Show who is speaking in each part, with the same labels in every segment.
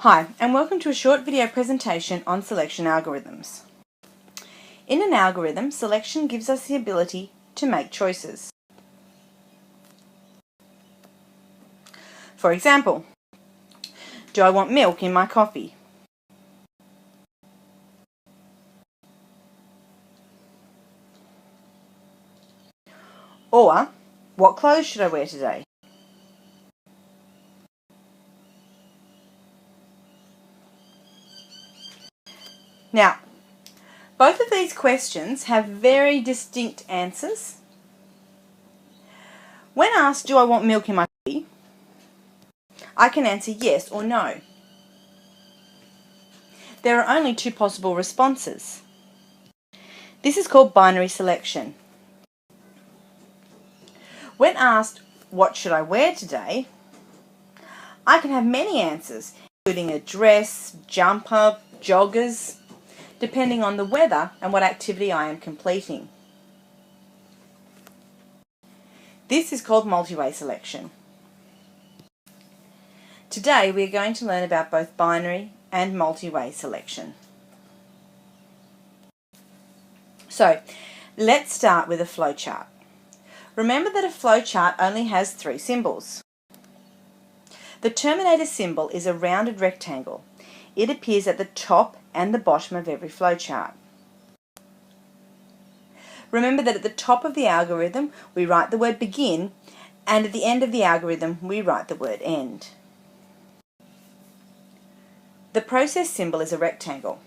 Speaker 1: Hi, and welcome to a short video presentation on selection algorithms. In an algorithm, selection gives us the ability to make choices. For example, do I want milk in my coffee? Or, what clothes should I wear today? Now, both of these questions have very distinct answers. When asked, do I want milk in my coffee? I can answer yes or no. There are only two possible responses. This is called binary selection. When asked, what should I wear today? I can have many answers, including a dress, jumper, joggers, depending on the weather and what activity I am completing. This is called multi-way selection. Today we are going to learn about both binary and multi-way selection. So, let's start with a flowchart. Remember that a flowchart only has three symbols. The terminator symbol is a rounded rectangle. It appears at the top and the bottom of every flowchart. Remember that at the top of the algorithm we write the word begin, and at the end of the algorithm we write the word end. The process symbol is a rectangle.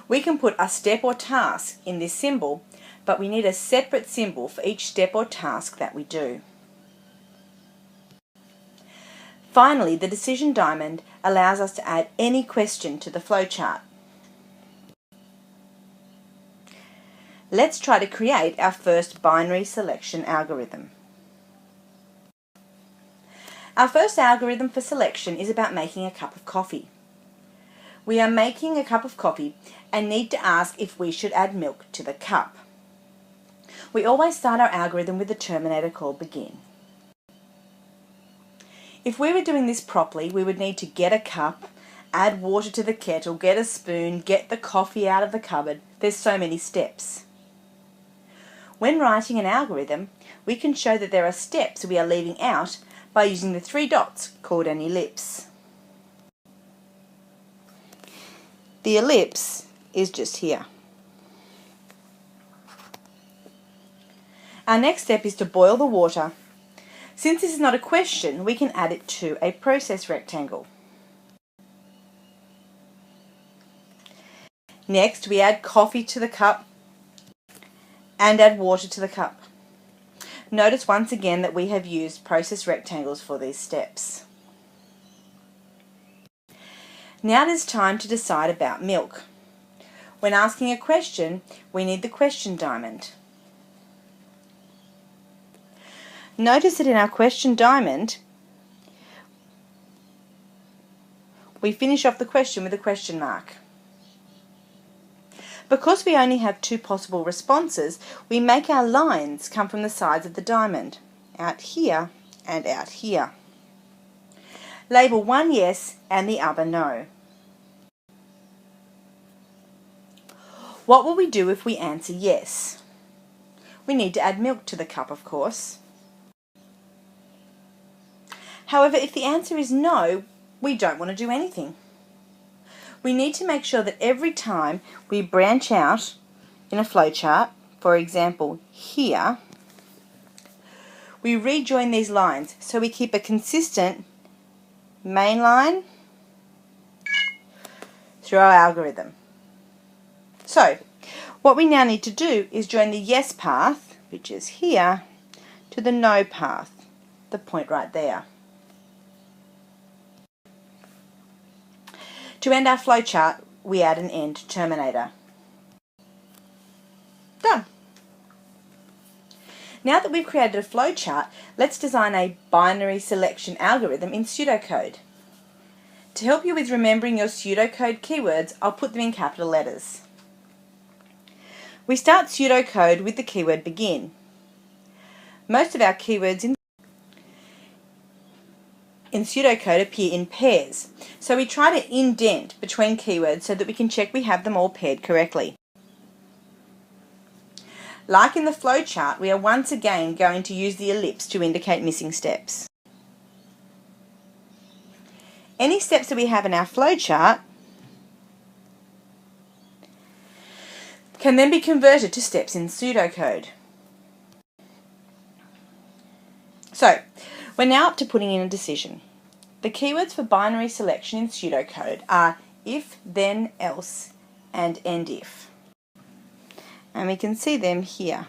Speaker 1: We can put a step or task in this symbol, but we need a separate symbol for each step or task that we do. Finally, the decision diamond allows us to add any question to the flowchart. Let's try to create our first binary selection algorithm. Our first algorithm for selection is about making a cup of coffee. We are making a cup of coffee and need to ask if we should add milk to the cup. We always start our algorithm with the terminator called begin. If we were doing this properly, we would need to get a cup, add water to the kettle, get a spoon, get the coffee out of the cupboard. There's so many steps. When writing an algorithm, we can show that there are steps we are leaving out by using the three dots called an ellipse. The ellipse is just here. Our next step is to boil the water. Since this is not a question, we can add it to a process rectangle. Next, we add coffee to the cup and add water to the cup. Notice once again that we have used process rectangles for these steps. Now it is time to decide about milk. When asking a question, we need the question diamond. Notice that in our question diamond, we finish off the question with a question mark. Because we only have two possible responses, we make our lines come from the sides of the diamond, out here and out here. Label one yes and the other no. What will we do if we answer yes? We need to add milk to the cup, of course. However, if the answer is no, we don't want to do anything. We need to make sure that every time we branch out in a flowchart, for example here, we rejoin these lines so we keep a consistent main line through our algorithm. So, what we now need to do is join the yes path, which is here, to the no path, the point right there. To end our flowchart, we add an end terminator. Done. Now that we've created a flowchart, let's design a binary selection algorithm in pseudocode. To help you with remembering your pseudocode keywords, I'll put them in capital letters. We start pseudocode with the keyword begin. Most of our keywords in in pseudocode appear in pairs. So we try to indent between keywords so that we can check we have them all paired correctly. Like in the flowchart, we are once again going to use the ellipse to indicate missing steps. Any steps that we have in our flowchart can then be converted to steps in pseudocode. So, we're now up to putting in a decision. The keywords for binary selection in pseudocode are if, then, else, and end if. And we can see them here.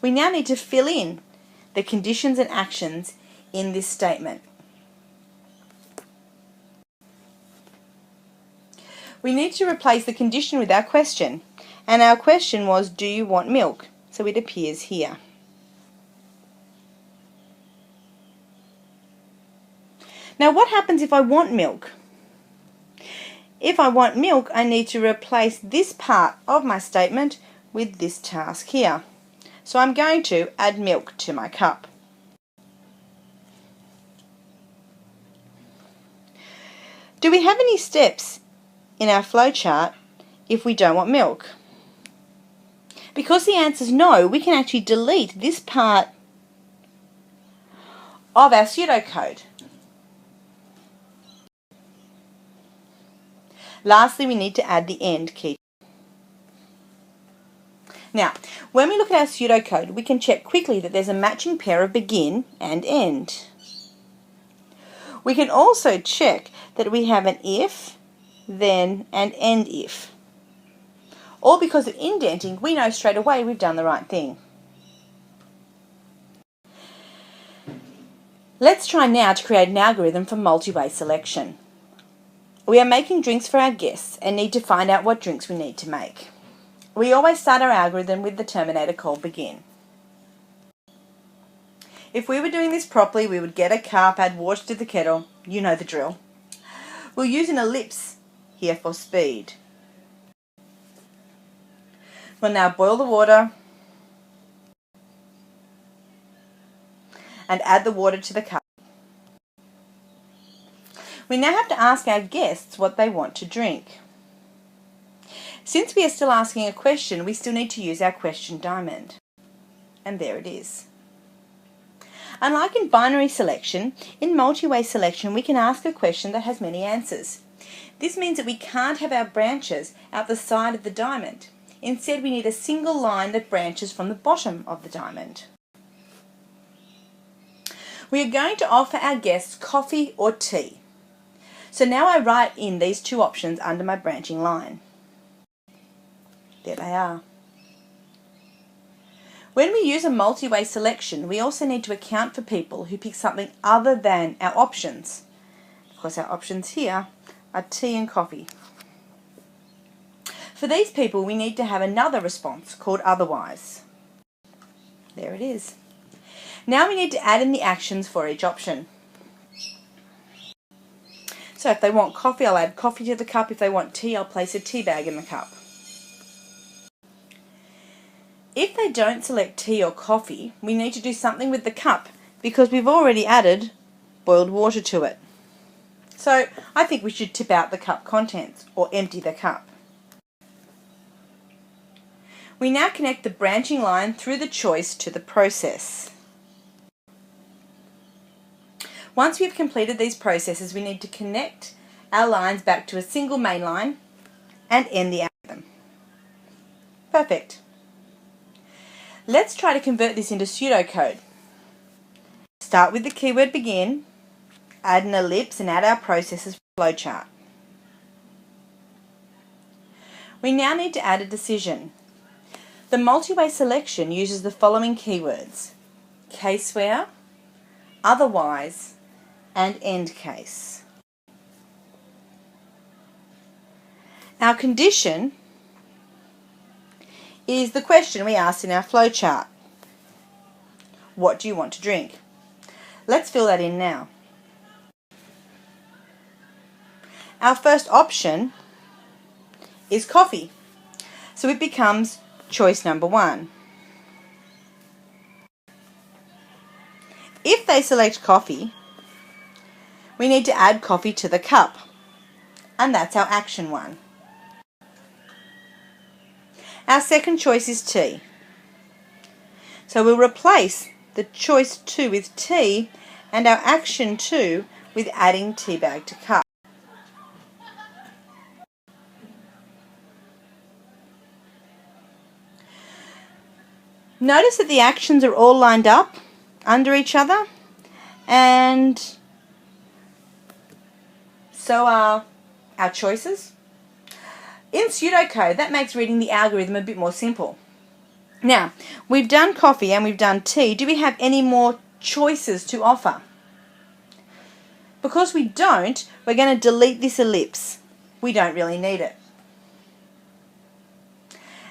Speaker 1: We now need to fill in the conditions and actions in this statement. We need to replace the condition with our question, and our question was, do you want milk? So it appears here. Now what happens if I want milk? If I want milk, I need to replace this part of my statement with this task here. So I'm going to add milk to my cup. Do we have any steps in our flowchart if we don't want milk? Because the answer is no, we can actually delete this part of our pseudocode. Lastly, we need to add the end key. Now, when we look at our pseudocode, we can check quickly that there's a matching pair of begin and end. We can also check that we have an if, then, and end if. All because of indenting, we know straight away we've done the right thing. Let's try now to create an algorithm for multi-way selection. We are making drinks for our guests and need to find out what drinks we need to make. We always start our algorithm with the terminator called begin. If we were doing this properly, we would get a cup, add water to the kettle. You know the drill. We'll use an ellipse here for speed. We'll now boil the water and add the water to the cup. We now have to ask our guests what they want to drink. Since we are still asking a question, we still need to use our question diamond. And there it is. Unlike in binary selection, in multi-way selection we can ask a question that has many answers. This means that we can't have our branches out the side of the diamond. Instead, we need a single line that branches from the bottom of the diamond. We are going to offer our guests coffee or tea. So now I write in these two options under my branching line. There they are. When we use a multi-way selection, we also need to account for people who pick something other than our options. Of course, our options here are tea and coffee. For these people, we need to have another response called otherwise. There it is. Now we need to add in the actions for each option. So if they want coffee, I'll add coffee to the cup. If they want tea, I'll place a tea bag in the cup. If they don't select tea or coffee, we need to do something with the cup because we've already added boiled water to it. So I think we should tip out the cup contents or empty the cup. We now connect the branching line through the choice to the process. Once we've completed these processes, we need to connect our lines back to a single main line and end the algorithm. Perfect. Let's try to convert this into pseudocode. Start with the keyword begin, add an ellipse and add our processes flowchart. We now need to add a decision. The multi-way selection uses the following keywords: case where, otherwise, and end case. Our condition is the question we asked in our flowchart. What do you want to drink? Let's fill that in now. Our first option is coffee, so it becomes choice number 1. If they select coffee, we need to add coffee to the cup, and that's our action 1. Our second choice is tea. So we'll replace the choice 2 with tea and our action 2 with adding tea bag to cup. Notice that the actions are all lined up under each other, and so are our choices. In pseudocode, that makes reading the algorithm a bit more simple. Now, we've done coffee and we've done tea. Do we have any more choices to offer? Because we don't, we're going to delete this ellipse. We don't really need it.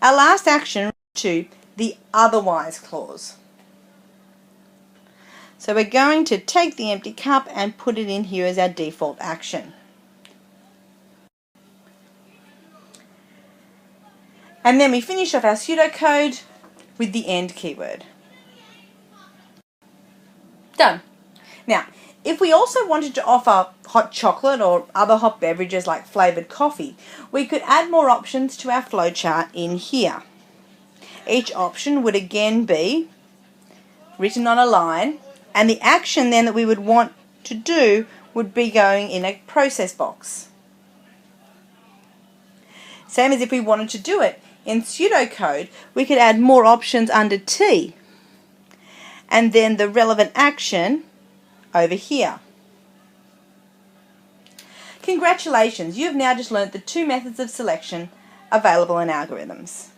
Speaker 1: Our last action to the otherwise clause. So we're going to take the empty cup and put it in here as our default action. And then we finish off our pseudocode with the end keyword. Done. Now, if we also wanted to offer hot chocolate or other hot beverages like flavoured coffee, we could add more options to our flowchart in here. Each option would again be written on a line, and the action then that we would want to do would be going in a process box. Same as if we wanted to do it in pseudocode, we could add more options under T, and then the relevant action over here. Congratulations, you have now just learnt the 2 methods of selection available in algorithms.